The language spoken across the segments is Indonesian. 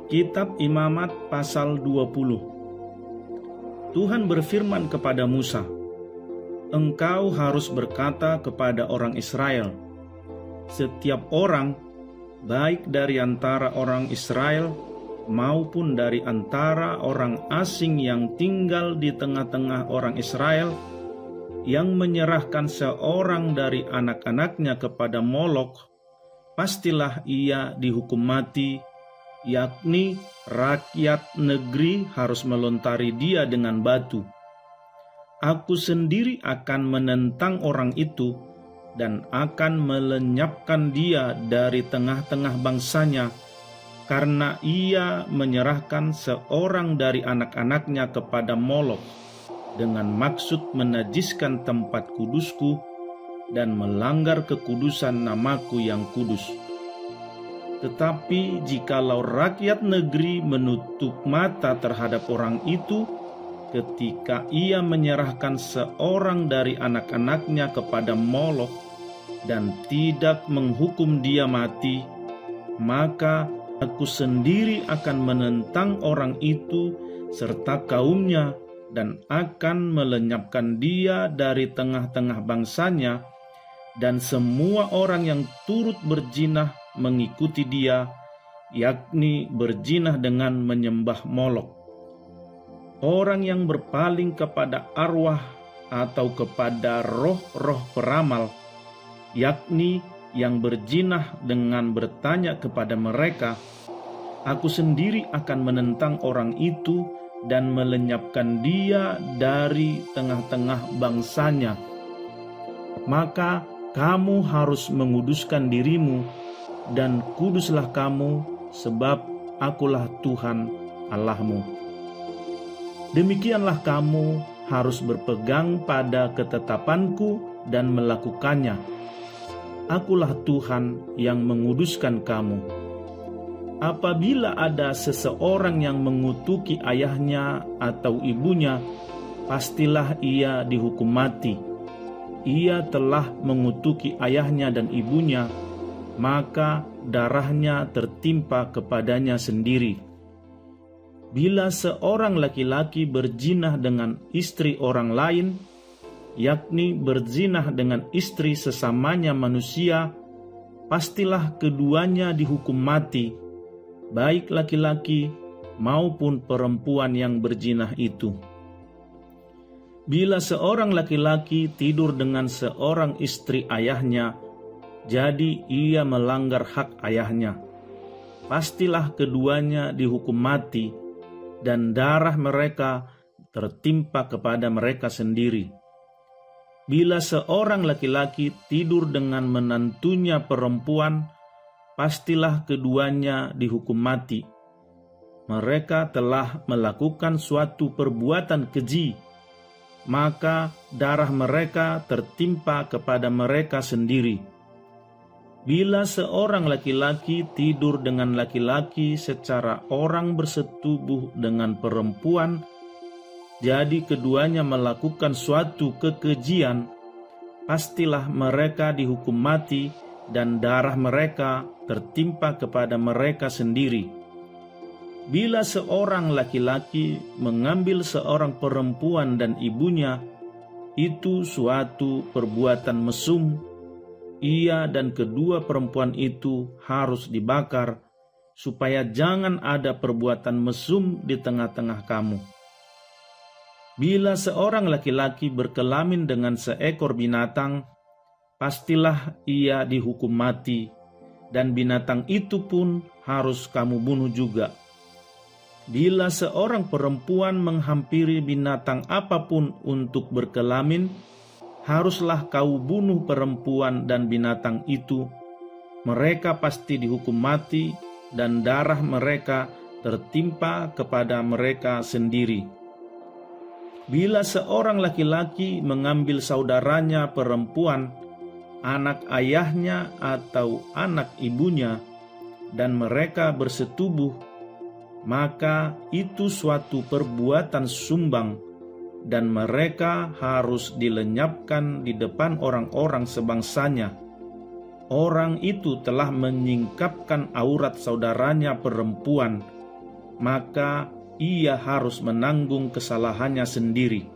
Kitab Imamat pasal 20. Tuhan berfirman kepada Musa, "Engkau harus berkata kepada orang Israel, setiap orang, baik dari antara orang Israel maupun dari antara orang asing yang tinggal di tengah-tengah orang Israel, yang menyerahkan seorang dari anak-anaknya kepada Molok, pastilah ia dihukum mati, yakni rakyat negeri harus melontari dia dengan batu. Aku sendiri akan menentang orang itu dan akan melenyapkan dia dari tengah-tengah bangsanya, karena ia menyerahkan seorang dari anak-anaknya kepada Molok dengan maksud menajiskan tempat kudusku dan melanggar kekudusan namaku yang kudus. Tetapi jikalau rakyat negeri menutup mata terhadap orang itu ketika ia menyerahkan seorang dari anak-anaknya kepada Molok dan tidak menghukum dia mati, maka aku sendiri akan menentang orang itu serta kaumnya dan akan melenyapkan dia dari tengah-tengah bangsanya, dan semua orang yang turut berjinah mengikuti dia, yakni berjinah dengan menyembah Molok. Orang yang berpaling kepada arwah atau kepada roh-roh peramal, yakni yang berjinah dengan bertanya kepada mereka, aku sendiri akan menentang orang itu dan melenyapkan dia dari tengah-tengah bangsanya. Maka kamu harus menguduskan dirimu, dan kuduslah kamu, sebab akulah Tuhan Allahmu. Demikianlah kamu harus berpegang pada ketetapanku dan melakukannya. Akulah Tuhan yang menguduskan kamu. Apabila ada seseorang yang mengutuki ayahnya atau ibunya, pastilah ia dihukum mati. Ia telah mengutuki ayahnya dan ibunya, maka darahnya tertimpa kepadanya sendiri. Bila seorang laki-laki berzinah dengan istri orang lain, yakni berzinah dengan istri sesamanya manusia, pastilah keduanya dihukum mati, baik laki-laki maupun perempuan yang berzinah itu. Bila seorang laki-laki tidur dengan seorang istri ayahnya, jadi ia melanggar hak ayahnya, pastilah keduanya dihukum mati, dan darah mereka tertimpa kepada mereka sendiri. Bila seorang laki-laki tidur dengan menantunya perempuan, pastilah keduanya dihukum mati. Mereka telah melakukan suatu perbuatan keji, maka darah mereka tertimpa kepada mereka sendiri. Bila seorang laki-laki tidur dengan laki-laki secara orang bersetubuh dengan perempuan, jadi keduanya melakukan suatu kekejian, pastilah mereka dihukum mati dan darah mereka tertimpa kepada mereka sendiri. Bila seorang laki-laki mengambil seorang perempuan dan ibunya, itu suatu perbuatan mesum. Ia dan kedua perempuan itu harus dibakar, supaya jangan ada perbuatan mesum di tengah-tengah kamu. Bila seorang laki-laki berkelamin dengan seekor binatang, pastilah ia dihukum mati, dan binatang itu pun harus kamu bunuh juga. Bila seorang perempuan menghampiri binatang apapun untuk berkelamin, haruslah kau bunuh perempuan dan binatang itu. Mereka pasti dihukum mati, dan darah mereka tertimpa kepada mereka sendiri. Bila seorang laki-laki mengambil saudaranya perempuan, anak ayahnya atau anak ibunya, dan mereka bersetubuh, maka itu suatu perbuatan sumbang, dan mereka harus dilenyapkan di depan orang-orang sebangsanya. Orang itu telah menyingkapkan aurat saudaranya perempuan, maka ia harus menanggung kesalahannya sendiri.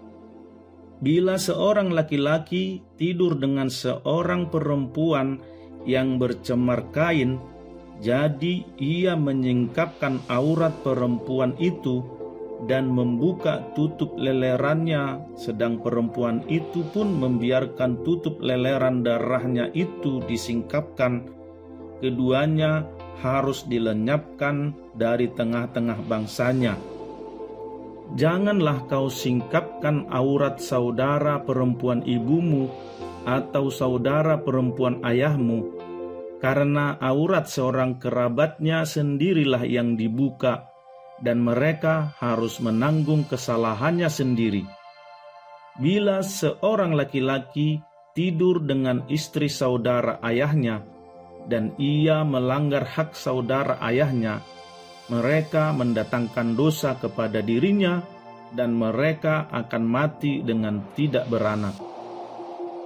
Bila seorang laki-laki tidur dengan seorang perempuan yang bercemar kain, jadi ia menyingkapkan aurat perempuan itu dan membuka tutup lelerannya, sedang perempuan itu pun membiarkan tutup leleran darahnya itu disingkapkan. Keduanya harus dilenyapkan dari tengah-tengah bangsanya. Janganlah kau singkapkan aurat saudara perempuan ibumu atau saudara perempuan ayahmu, karena aurat seorang kerabatnya sendirilah yang dibuka, dan mereka harus menanggung kesalahannya sendiri. Bila seorang laki-laki tidur dengan istri saudara ayahnya, dan ia melanggar hak saudara ayahnya, mereka mendatangkan dosa kepada dirinya, dan mereka akan mati dengan tidak beranak.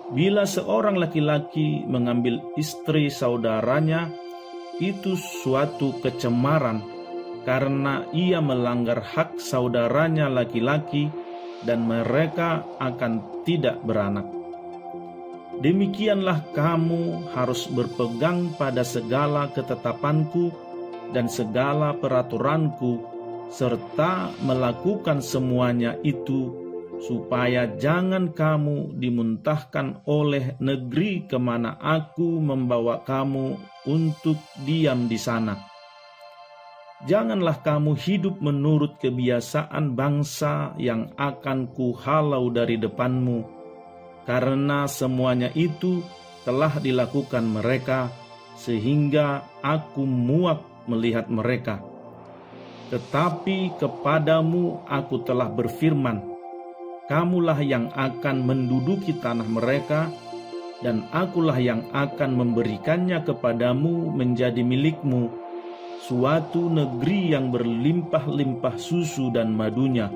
Bila seorang laki-laki mengambil istri saudaranya, itu suatu kecemaran, karena ia melanggar hak saudaranya laki-laki, dan mereka akan tidak beranak. Demikianlah kamu harus berpegang pada segala ketetapanku dan segala peraturanku, serta melakukan semuanya itu, supaya jangan kamu dimuntahkan oleh negeri kemana aku membawa kamu untuk diam di sana. Janganlah kamu hidup menurut kebiasaan bangsa yang akan kuhalau dari depanmu, karena semuanya itu telah dilakukan mereka, sehingga aku muak melihat mereka. Tetapi kepadamu aku telah berfirman, kamulah yang akan menduduki tanah mereka, dan akulah yang akan memberikannya kepadamu menjadi milikmu, suatu negeri yang berlimpah-limpah susu dan madunya.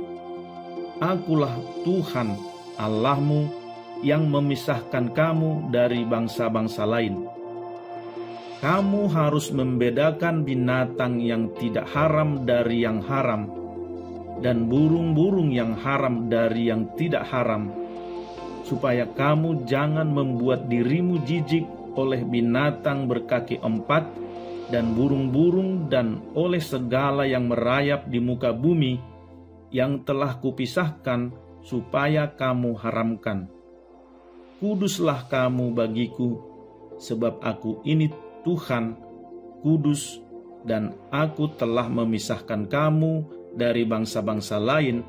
Akulah Tuhan Allahmu yang memisahkan kamu dari bangsa-bangsa lain. Kamu harus membedakan binatang yang tidak haram dari yang haram, dan burung-burung yang haram dari yang tidak haram, supaya kamu jangan membuat dirimu jijik oleh binatang berkaki empat dan burung-burung dan oleh segala yang merayap di muka bumi yang telah kupisahkan supaya kamu haramkan. Kuduslah kamu bagiku, sebab aku ini Tuhan, kudus, dan aku telah memisahkan kamu dari bangsa-bangsa lain,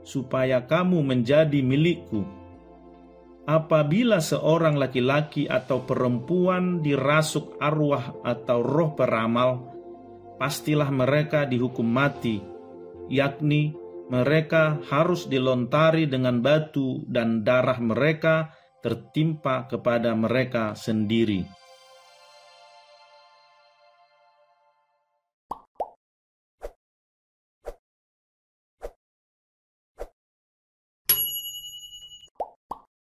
supaya kamu menjadi milikku. Apabila seorang laki-laki atau perempuan dirasuk arwah atau roh peramal, pastilah mereka dihukum mati, yakni mereka harus dilontari dengan batu dan darah mereka tertimpa kepada mereka sendiri.